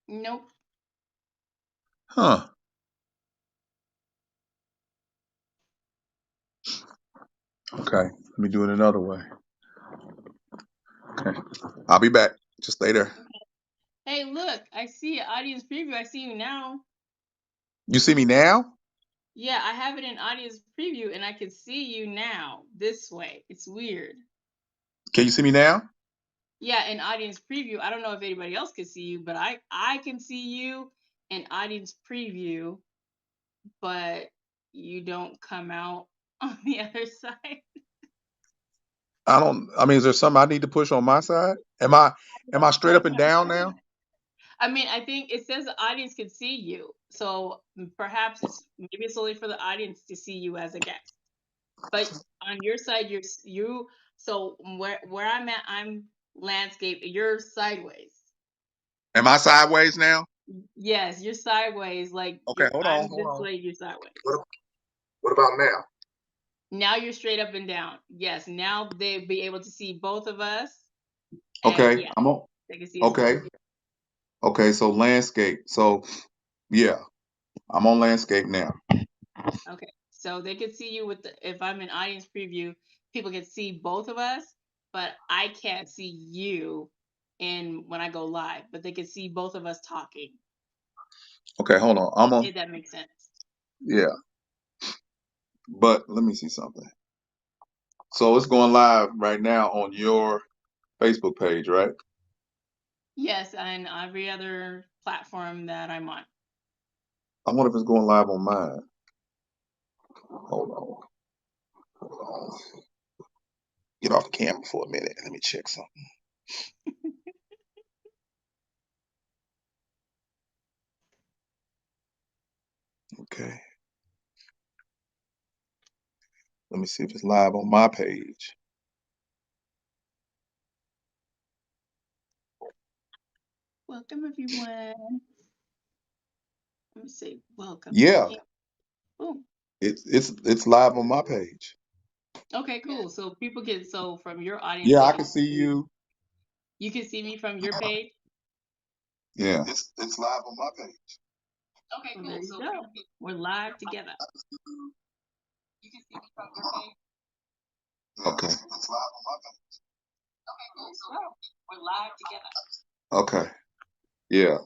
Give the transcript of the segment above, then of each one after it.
Nope. Huh. Okay. Let me do it another way. Okay. I'll be back. Just stay there. Okay. Hey, look, I see audience preview. I see you now. You see me now? Yeah, I have it in audience preview and I can see you now this way. It's weird. Can you see me now? Yeah, in audience preview. I don't know if anybody else can see you, but I can see you in audience preview, but you don't come out on the other side. I don't. I mean, is there something I need to push on my side? Am I straight up and down now? I mean, I think it says the audience can see you. So perhaps maybe it's only for the audience to see you as a guest. But on your side, you. So where I'm at, I'm landscape. You're sideways. Am I sideways now? Yes, you're sideways. Like Okay. Hold on. I'm Hold this on. way, you're sideways. What, what about now? Now you're straight up and down. Yes, now they'll be able to see both of us. And Okay. yeah, I'm on. they can see us both. Okay. Okay. So landscape. So yeah, I'm on landscape now. Okay. So they can see you with if I'm in audience preview, people can see both of us, but I can't see you in when I go live, but they can see both of us talking. Okay. Hold on. I'm on. If that makes sense. Yeah. But let me see something. So it's going live right now on your Facebook page, right? Yes, and every other platform that I'm on. I wonder if it's going live on mine. Hold on. Hold on. Get off the camera for a minute. Let me check something. Okay. Let me see if it's live on my page. Welcome everyone. Let me say welcome. Yeah, Boom. it's live on my page. Okay, cool. So people can from your audience Yeah, they I can can see see you. you can see me from your page. Yeah. It's live on my page. Okay, cool. So we're live together. You can see me from your page. Okay. It's live on my page. Okay, cool. So we're live together. Okay. Yeah.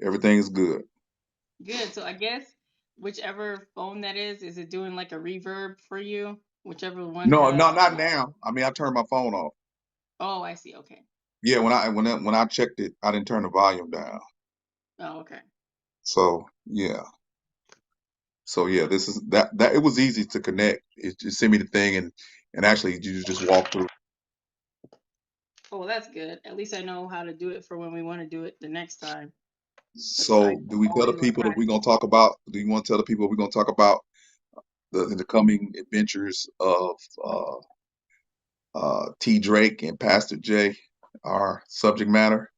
Everything's good. Good. So I guess whichever phone that is it doing like a reverb for you? Whichever one No, has. no, not now. I mean, I turned my phone off. Oh, I see. Okay. Yeah, when I checked it, I didn't turn the volume down. Oh, okay. So yeah. So yeah, this is that it was easy to connect. It just sent me the thing and actually you just walk through. Oh, well, that's good. At least I know how to do it for when we want to do it the next time. Because I So do we tell the always want to people that we're practice. gonna talk about? Do you want to tell the people we're gonna talk about the coming adventures of T Drake and Pastor J, our subject matter?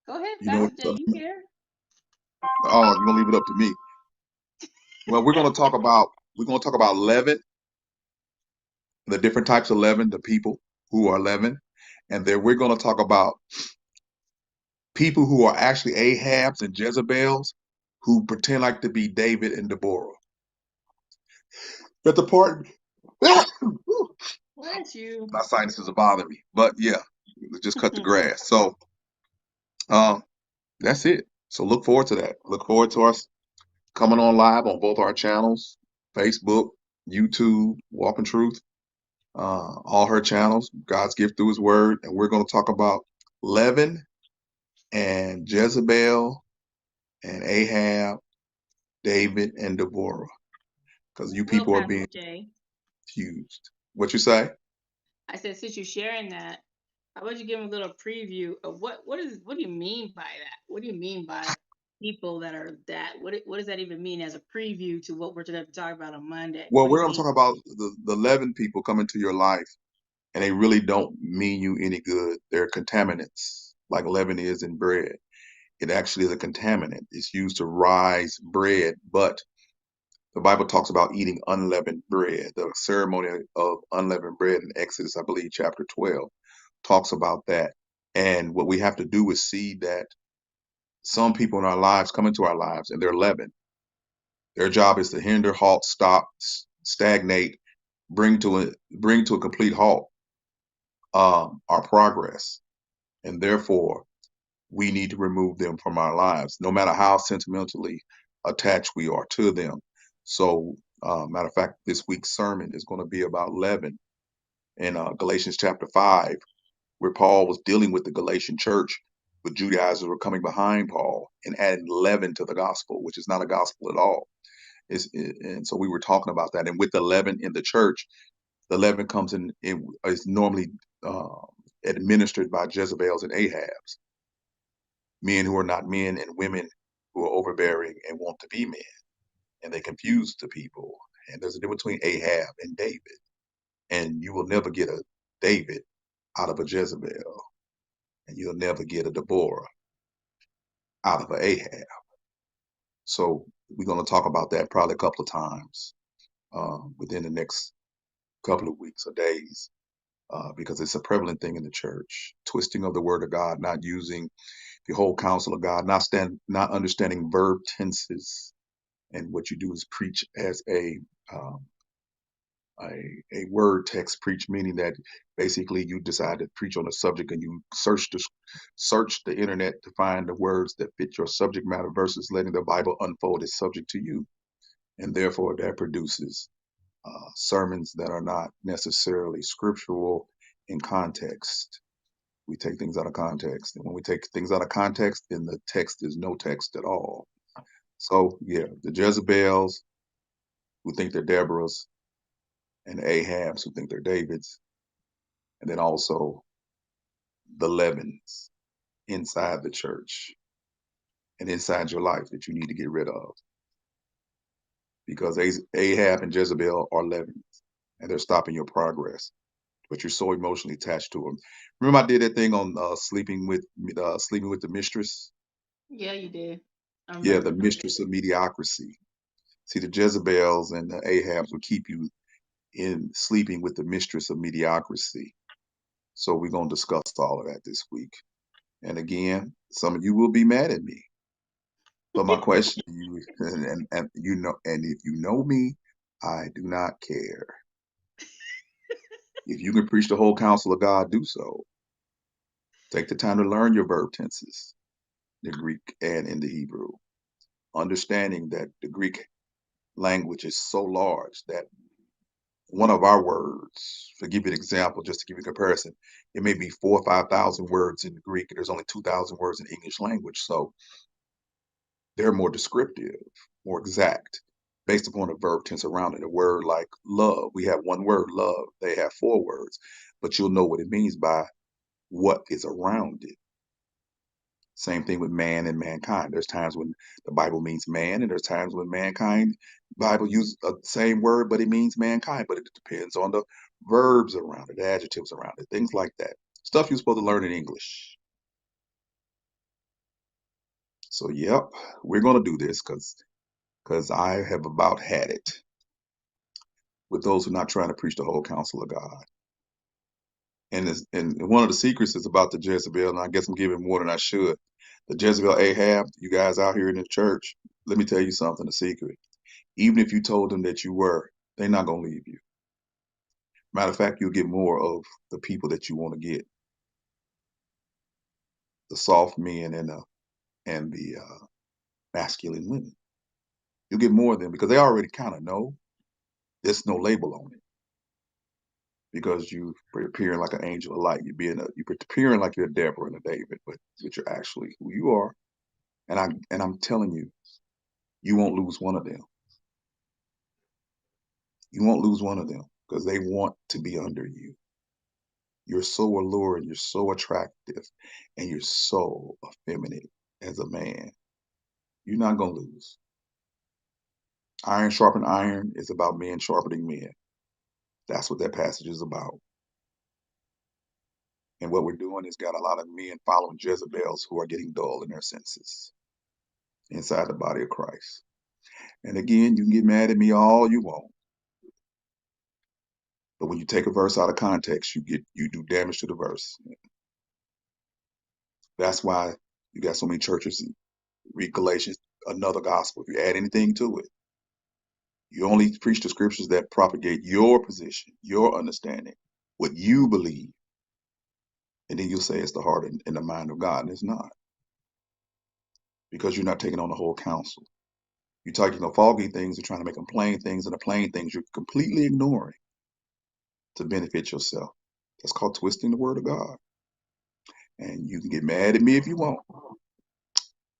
Go ahead, You know what? Pastor J. You here? Oh, you're gonna leave it up to me. Well, we're gonna talk about leaven, the different types of leaven, the people who are leaven, and then we're gonna talk about people who are actually Ahabs and Jezebels who pretend like to be David and Deborah. But the part, Bless you. my sinuses are bothering me. But yeah, just cut the grass. So um, that's it. So look forward to that. Look forward to us coming on live on both our channels, Facebook, YouTube, Walk in Truth, all her channels, God's Gift Through His Word. And we're going to talk about Leaven and Jezebel and Ahab, David and Deborah, because you Well, people are Pastor being J, confused. What you say? I said since you're sharing that, how about you give them a little preview of what do you mean by that? What do you mean by people that are that? What does that even mean as a preview to what we're going to talk about on Monday? Well, What do we're you going to mean? talk about the 11 people come into your life and they really don't mean you any good. They're contaminants, like leaven is in bread. It actually is a contaminant. It's used to rise bread, but the Bible talks about eating unleavened bread. The ceremony of unleavened bread in Exodus, I believe, chapter 12, talks about that. And what we have to do is see that some people in our lives come into our lives and they're leaven. Their job is to hinder, halt, stop, stagnate, bring to a complete halt our progress. And therefore, we need to remove them from our lives, no matter how sentimentally attached we are to them. So, matter of fact, this week's sermon is going to be about leaven in Galatians chapter 5, where Paul was dealing with the Galatian church, with Judaizers were coming behind Paul and adding leaven to the gospel, which is not a gospel at all. And so we were talking about that. And with the leaven in the church, the leaven comes in, it is normally uh, administered by Jezebels and Ahabs, men who are not men and women who are overbearing and want to be men. And they confuse the people. And there's a difference between Ahab and David. And you will never get a David out of a Jezebel. And you'll never get a Deborah out of an Ahab. So we're going to talk about that probably a couple of times within the next couple of weeks or days, because it's a prevalent thing in the church. Twisting of the word of God, not using the whole counsel of God, not understanding verb tenses, and what you do is preach as um, a word text preach, meaning that basically you decide to preach on a subject and you search the internet to find the words that fit your subject matter versus letting the Bible unfold its subject to you, and therefore that produces sermons that are not necessarily scriptural in context. We take things out of context, and when we take things out of context, then the text is no text at all. So yeah, the Jezebels who think they're Deborahs, and Ahabs who think they're Davids, and then also the leavens inside the church and inside your life that you need to get rid of, because Ahab and Jezebel are leavens and they're stopping your progress, but you're so emotionally attached to them. Remember I did that thing on sleeping with the mistress? Yeah, you did. I Yeah, the remember. mistress of mediocrity. See, the Jezebels and the Ahabs will keep you in sleeping with the mistress of mediocrity. So we're going to discuss all of that this week. And again, some of you will be mad at me. But my question to you, and you know, and if you know me, I do not care. If you can preach the whole counsel of God, do so. Take the time to learn your verb tenses, the Greek and in the Hebrew. Understanding that the Greek language is so large that one of our words, to give you an example, just to give you a comparison, it may be 4,000 or 5,000 words in Greek, and there's only 2,000 words in English language. So they're more descriptive, more exact, based upon a verb tense around it. A word like love, we have one word, love. They have 4 words, but you'll know what it means by what is around it. Same thing with man and mankind. There's times when the Bible means man, and there's times when mankind, Bible uses the same word, but it means mankind. But it depends on the verbs around it, the adjectives around it, things like that. Stuff you're supposed to learn in English. So, yep, we're going to do this because I have about had it with those who are not trying to preach the whole counsel of God. And one of the secrets is about the Jezebel, and I guess I'm giving more than I should. The Jezebel Ahab, you guys out here in the church, let me tell you something, a secret. Even if you told them that you were, they're not going to leave you. Matter of fact, you'll get more of the people that you want to get, the soft men and the masculine women. You'll get more of them because they already kind of know. There's no label on it because you're appearing like an angel of light. You're appearing like you're a Deborah and a David, but you're actually who you are. And I'm telling you, you won't lose one of them. You won't lose one of them because they want to be under you. You're so alluring, you're so attractive, and you're so effeminate as a man. You're not gonna lose. Iron sharpen iron is about men sharpening men. That's what that passage is about. And what we're doing is got a lot of men following Jezebels who are getting dull in their senses inside the body of Christ. And again, you can get mad at me all you want. But when you take a verse out of context, you do damage to the verse. That's why you got so many churches Read Galatians, another gospel. If you add anything to it, you only preach the scriptures that propagate your position, your understanding, what you believe. And then you'll say it's the heart and the mind of God. And it's not, because you're not taking on the whole counsel. You're taking the foggy things and trying to make them plain things, and the plain things you're completely ignoring to benefit yourself. That's called twisting the word of God. And you can get mad at me if you want,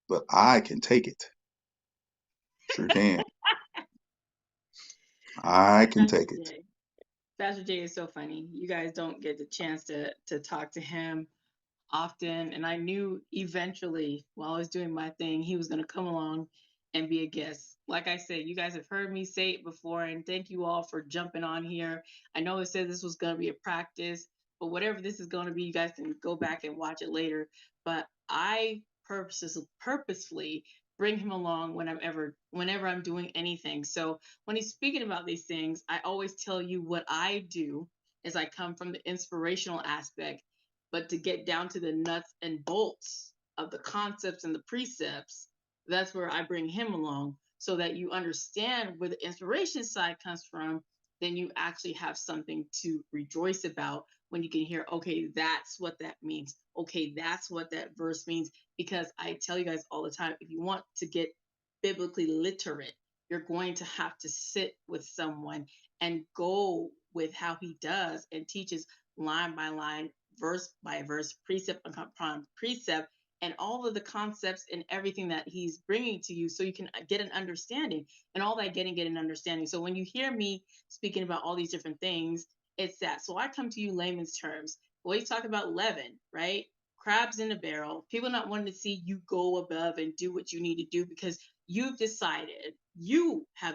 but I can take it. Sure can. I can Pastor take it. Jay. Pastor Jay is so funny. You guys don't get the chance to talk to him often, and I knew eventually while I was doing my thing he was going to come along and be a guest. Like I said, you guys have heard me say it before, and thank you all for jumping on here. I know it said this was going to be a practice, but whatever this is going to be, you guys can go back and watch it later. But I purposefully bring him along whenever I'm doing anything. So when he's speaking about these things, I always tell you what I do is I come from the inspirational aspect, but to get down to the nuts and bolts of the concepts and the precepts, that's where I bring him along so that you understand where the inspiration side comes from. Then you actually have something to rejoice about when you can hear, okay, that's what that means. Okay, that's what that verse means. Because I tell you guys all the time, if you want to get biblically literate, you're going to have to sit with someone and go with how he does and teaches line by line, verse by verse, precept upon precept, and all of the concepts and everything that he's bringing to you so you can get an understanding, and all that getting get an understanding. So when you hear me speaking about all these different things, it's that. So I come to you layman's terms. We always talk about leaven, right? Crabs in a barrel. People not wanting to see you go above and do what you need to do because you have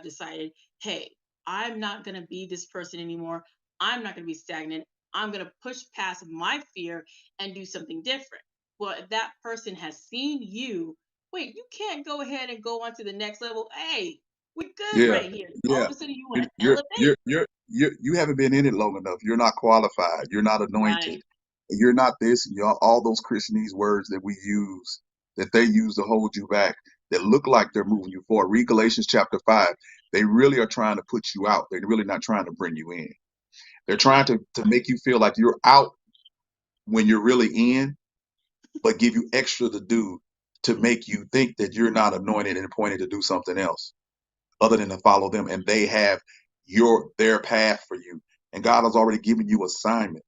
decided, hey, I'm not going to be this person anymore. I'm not going to be stagnant. I'm going to push past my fear and do something different. Well, if that person has seen you, wait, you can't go ahead and go on to the next level. Hey, we're good Yeah, right here. All yeah. of a sudden, you want You're to you're elevate? you're you're you haven't been in it long enough. You're not qualified. You're not anointed. Right. You're not this. You're all those Christianese words that we use, that they use to hold you back, that look like they're moving you forward. Read Galatians chapter 5. They really are trying to put you out. They're really not trying to bring you in. They're trying Amen. to make you feel like you're out when you're really in, but give you extra to do to make you think that you're not anointed and appointed to do something else other than to follow them, and they have their path for you, and God has already given you assignment.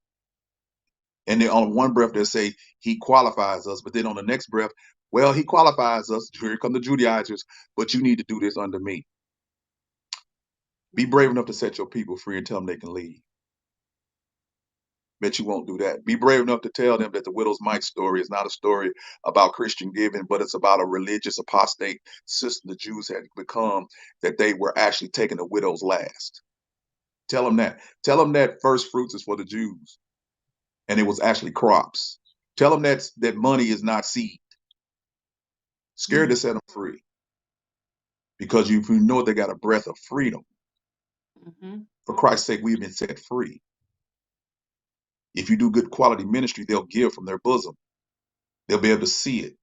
And then on one breath they say he qualifies us, but then on the next breath, well, he qualifies us. Here come the Judaizers, but you need to do this under me. Be brave Mhm. enough to set your people free and tell them they can leave. Bet you won't do that. Be brave enough to tell them that the widow's mite story is not a story about Christian giving, but it's about a religious apostate system the Jews had become, that they were actually taking the widow's last. Tell them that. Tell them that first fruits is for the Jews, and it was actually crops. Tell them that money is not seed. Scared to Mhm. set them free, because you know they got a breath of freedom. Mhm. For Christ's sake, we've been set free. If you do good quality ministry, they'll give from their bosom. They'll be able to see it.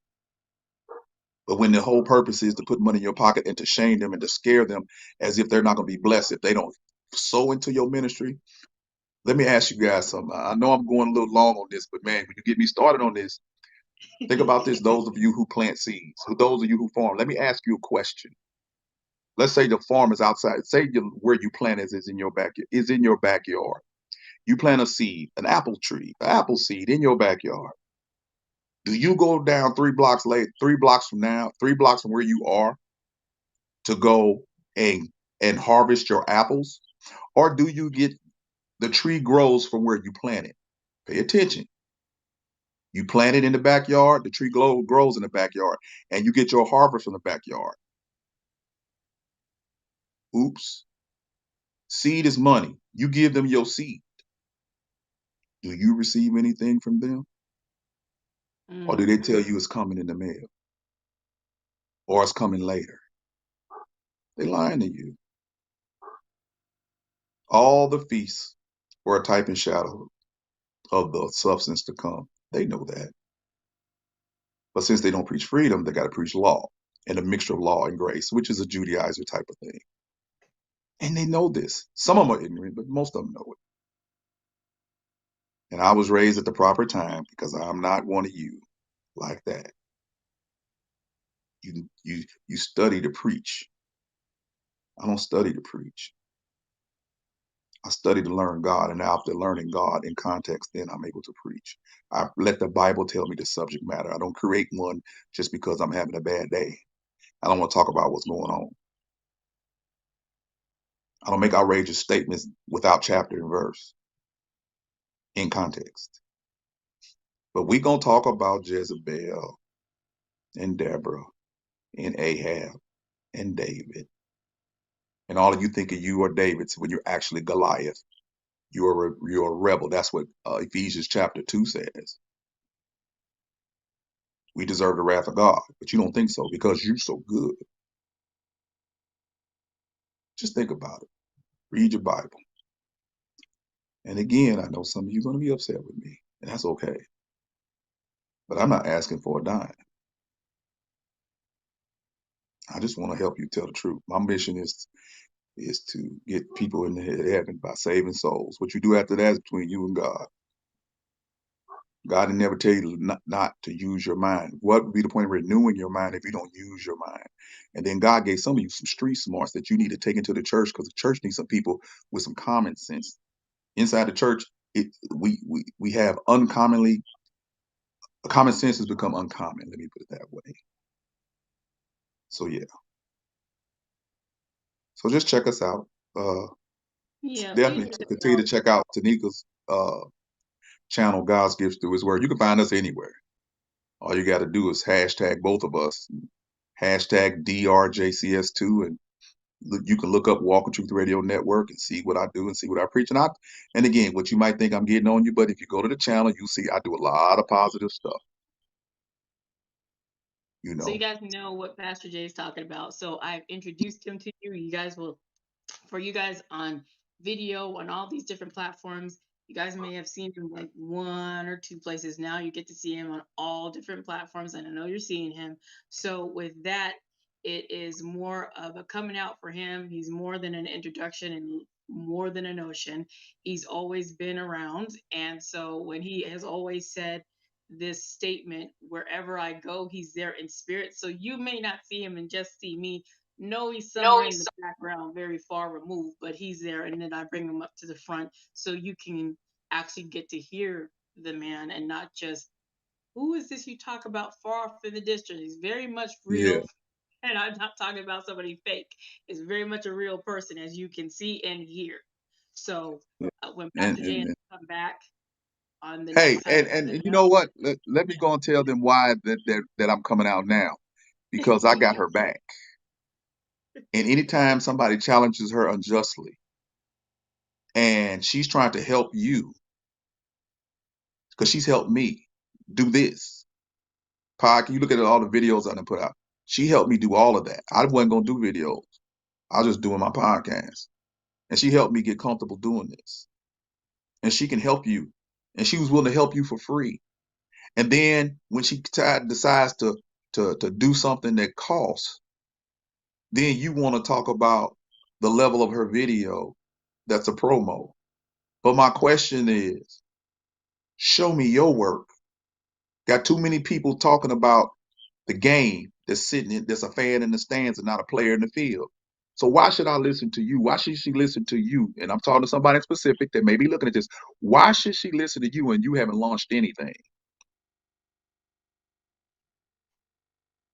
But when the whole purpose is to put money in your pocket and to shame them and to scare them as if they're not going to be blessed if they don't sow into your ministry, let me ask you guys something. I know I'm going a little long on this, but man, when you get me started on this, think about this. Those of you who plant seeds, those of you who farm, let me ask you a question. Let's say the farm is outside. Say where you plant is in your backyard. Is in your backyard. You plant a seed, an apple tree, an apple seed in your backyard. Do you go down 3 blocks later, 3 blocks from now, 3 blocks from where you are, to go and harvest your apples, or do you get the tree grows from where you plant it? Pay attention. You plant it in the backyard, the tree grows in the backyard, and you get your harvest from the backyard. Oops. Seed is money. You give them your seed. Do you receive anything from them? Or do Mm. they tell you it's coming in the mail or it's coming later? They lying to you. All the feasts were a type and shadow of the substance to come. They know that. But since they don't preach freedom, they got to preach law. and a mixture of law and grace, which is a Judaizer type of thing. And they know this. Some of them are ignorant, but most of them know it. And I was raised at the proper time because I'm not one of you like that. You study to preach. I don't study to preach. I study to learn God, and after learning God in context, then I'm able to preach. I let the Bible tell me the subject matter. I don't create one just because I'm having a bad day. I don't want to talk about what's going on. I don't make outrageous statements without chapter and verse in context. But we gonna talk about Jezebel and Deborah and Ahab and David. And all of you thinking you are David's when you're actually Goliath. You're a rebel. That's what Ephesians chapter 2 says. We deserve the wrath of God, but you don't think so because you're so good. Just think about it. Read your Bible. And again, I know some of you are going to be upset with me, and that's okay. But I'm not asking for a dime. I just want to help you tell the truth. My mission is to get people in heaven by saving souls. What you do after that is between you and God. God didn't never tell you not to use your mind. What would be the point of renewing your mind if you don't use your mind? And then God gave some of you some street smarts that you need to take into the church because the church needs some people with some common sense. Inside the church, we have uncommonly common sense has become uncommon. Let me put it that way. So yeah. So just check us out. Yeah, please Definitely check us continue to out. check out Tanika's channel, God's Gifts Through His Word. You can find us anywhere. All you got to do is hashtag both of us, hashtag DRJCS2, and you can look up Walking Truth Radio Network and see what I do and see what I preach. And again, what you might think I'm getting on you, but if you go to the channel, you'll see I do a lot of positive stuff. You So you know, guys know what Pastor Jay is talking about. So I've introduced him to you. You guys will, for you guys on video on all these different platforms, you guys may have seen him like one or two places. Now you get to see him on all different platforms, and I know you're seeing him. So with that, it is more of a coming out for him. He's more than an introduction and more than a notion. He's always been around, and so when he has always said this statement, wherever I go, he's there in spirit. So you may not see him and just see me. No, he's somewhere in the background, very far removed, but he's there. And then I bring him up to the front so you can actually get to hear the man and not just, who is this you talk about far off in the distance? He's very much yeah, real. And I'm not talking about somebody fake. It's very much a real person, as you can see and hear. So yeah. when And, Pastor Jay and come back on the hey, next time, and you know what? Let me go and tell them why that I'm coming out now because I got her back. And anytime somebody challenges her unjustly and she's trying to help you because she's helped me do this podcast. You look at all the videos I done put out. She helped me do all of that. I wasn't gonna do videos. I was just doing my podcast, and she helped me get comfortable doing this. And she can help you, and she was willing to help you for free. And then when she decides to do something that costs, then you want to talk about the level of her video that's a promo. But my question is, show me your work. Got too many people talking about the game that's a fan in the stands and not a player in the field. So why should I listen to you? Why should she listen to you? And I'm talking to somebody specific that may be looking at this. Why should she listen to you and you haven't launched anything?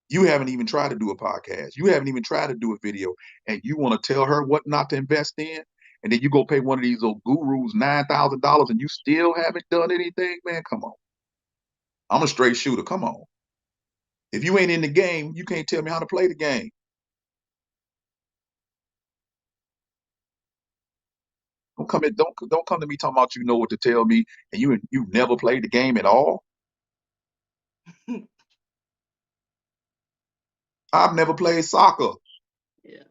You haven't even tried to do a podcast. You haven't even tried to do a video, and you want to tell her what not to invest in, and then you go pay one of these old gurus $9,000, and you still haven't done anything. Man, come on. I'm a straight shooter. Come on. If you ain't in the game, you can't tell me how to play the game. Don't come to me talking about you know what to tell me, and you never played the game at all. I've never played soccer. yeah.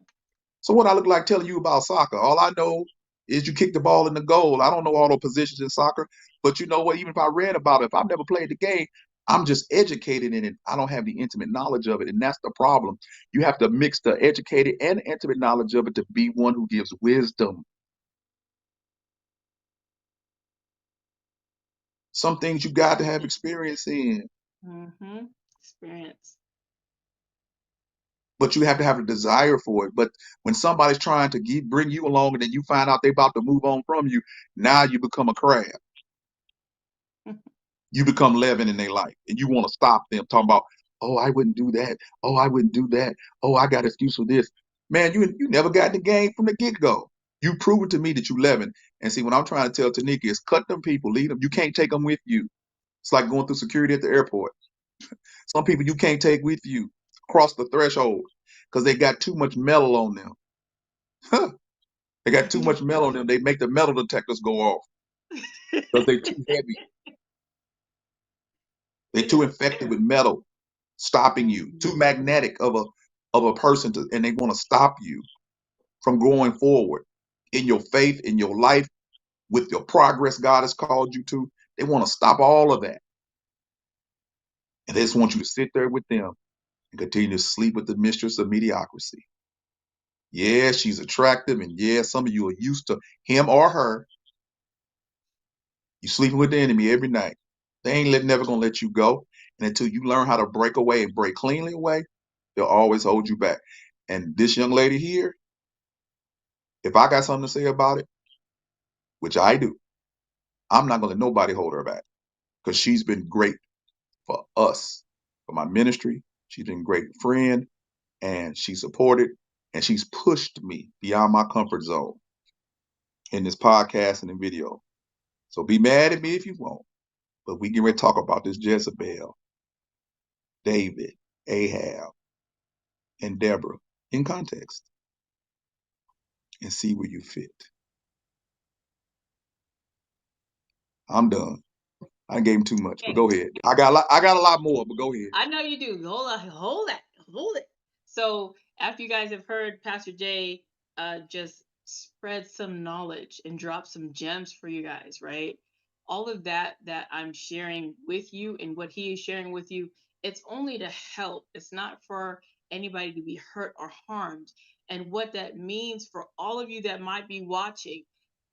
So what I look like telling you about soccer? All I know is you kick the ball in the goal. I don't know all the positions in soccer, but you know what? Even if I read about it, if I've never played the game, I'm just educated in it. I don't have the intimate knowledge of it. And that's the problem. You have to mix the educated and intimate knowledge of it to be one who gives wisdom. Some things you got to have experience in, Mm-hmm. Experience. but you have to have a desire for it. But when somebody's trying to bring you along and then you find out they're about to move on from you, now you become a crab. You become leaven in their life and you want to stop them talking about, oh, I wouldn't do that. Oh, I wouldn't do that. Oh, I got excuse for this. Man, you never got in the game from the get-go. You prove it to me that you leaven. And see, what I'm trying to tell Tanika is cut them people, lead them. You can't take them with you. It's like going through security at the airport. Some people you can't take with you across the threshold because they got too much metal on them. They got too much metal on them. They make the metal detectors go off because they're too heavy. They're too infected with metal, stopping you. Too magnetic of a person to, and they want to stop you from going forward in your faith, in your life, with your progress God has called you to. They want to stop all of that. And they just want you to sit there with them and continue to sleep with the mistress of mediocrity. Yeah, she's attractive, and yeah, some of you are used to him or her. You sleeping with the enemy every night. They ain't never gonna let you go. And until you learn how to break away and break cleanly away, they'll always hold you back. And this young lady here, if I got something to say about it, which I do, I'm not gonna let nobody hold her back because she's been great for us, for my ministry. She's been a great friend, and she supported and she's pushed me beyond my comfort zone in this podcast and in video. So be mad at me if you want, but we can ready to talk about this Jezebel, David, Ahab, and Deborah in context and see where you fit. I'm done. I gave him too much, but Okay. go ahead. I got a lot more, but go ahead. I know you do. Hold on, hold that, hold it. So after you guys have heard Pastor Jay just spread some knowledge and drop some gems for you guys, right? All of that I'm sharing with you and what he is sharing with you, it's only to help. It's not for anybody to be hurt or harmed. And what that means for all of you that might be watching,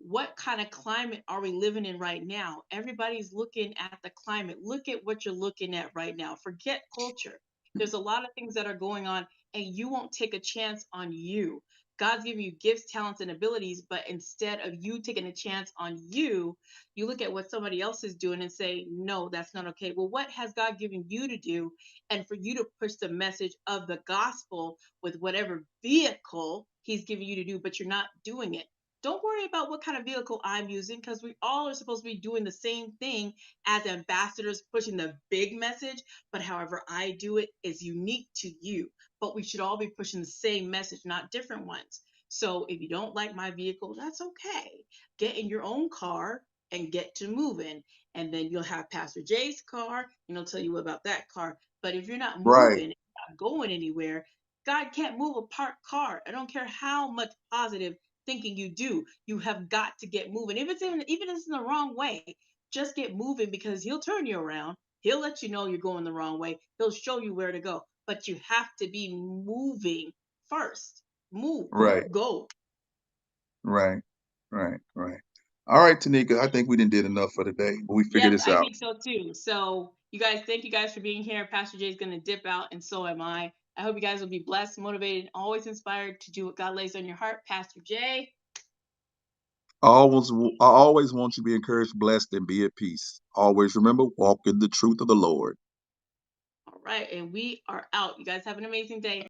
what kind of climate are we living in right now? Everybody's looking at the climate. Look at what you're looking at right now. Forget culture. There's a lot of things that are going on, and you won't take a chance on you. God's giving you gifts, talents, and abilities, but instead of you taking a chance on you, you look at what somebody else is doing and say, no, that's not okay. Well, what has God given you to do? And for you to push the message of the gospel with whatever vehicle He's giving you to do, but you're not doing it. Don't worry about what kind of vehicle I'm using because we all are supposed to be doing the same thing as ambassadors, pushing the big message. But however I do it is unique to you. But we should all be pushing the same message, not different ones. So if you don't like my vehicle, that's okay. Get in your own car and get to moving. And then you'll have Pastor Jay's car and he'll tell you about that car. But if you're not Right, moving, not going anywhere, God can't move a parked car. I don't care how much positive thinking you do. You have got to get moving. Even if it's in the wrong way, just get moving because he'll turn you around. He'll let you know you're going the wrong way. He'll show you where to go. But you have to be moving first. Move, right, go. right, right. All right, Tanika, I think we didn't did enough for today, but we figured Yes, this I out. think so too. So you guys, thank you guys for being here. Pastor Jay's gonna dip out, and so am I. I hope you guys will be blessed, motivated, and always inspired to do what God lays on your heart. Pastor Jay. I always want you to be encouraged, blessed, and be at peace. Always remember, walk in the truth of the Lord. All right, and we are out. You guys have an amazing day.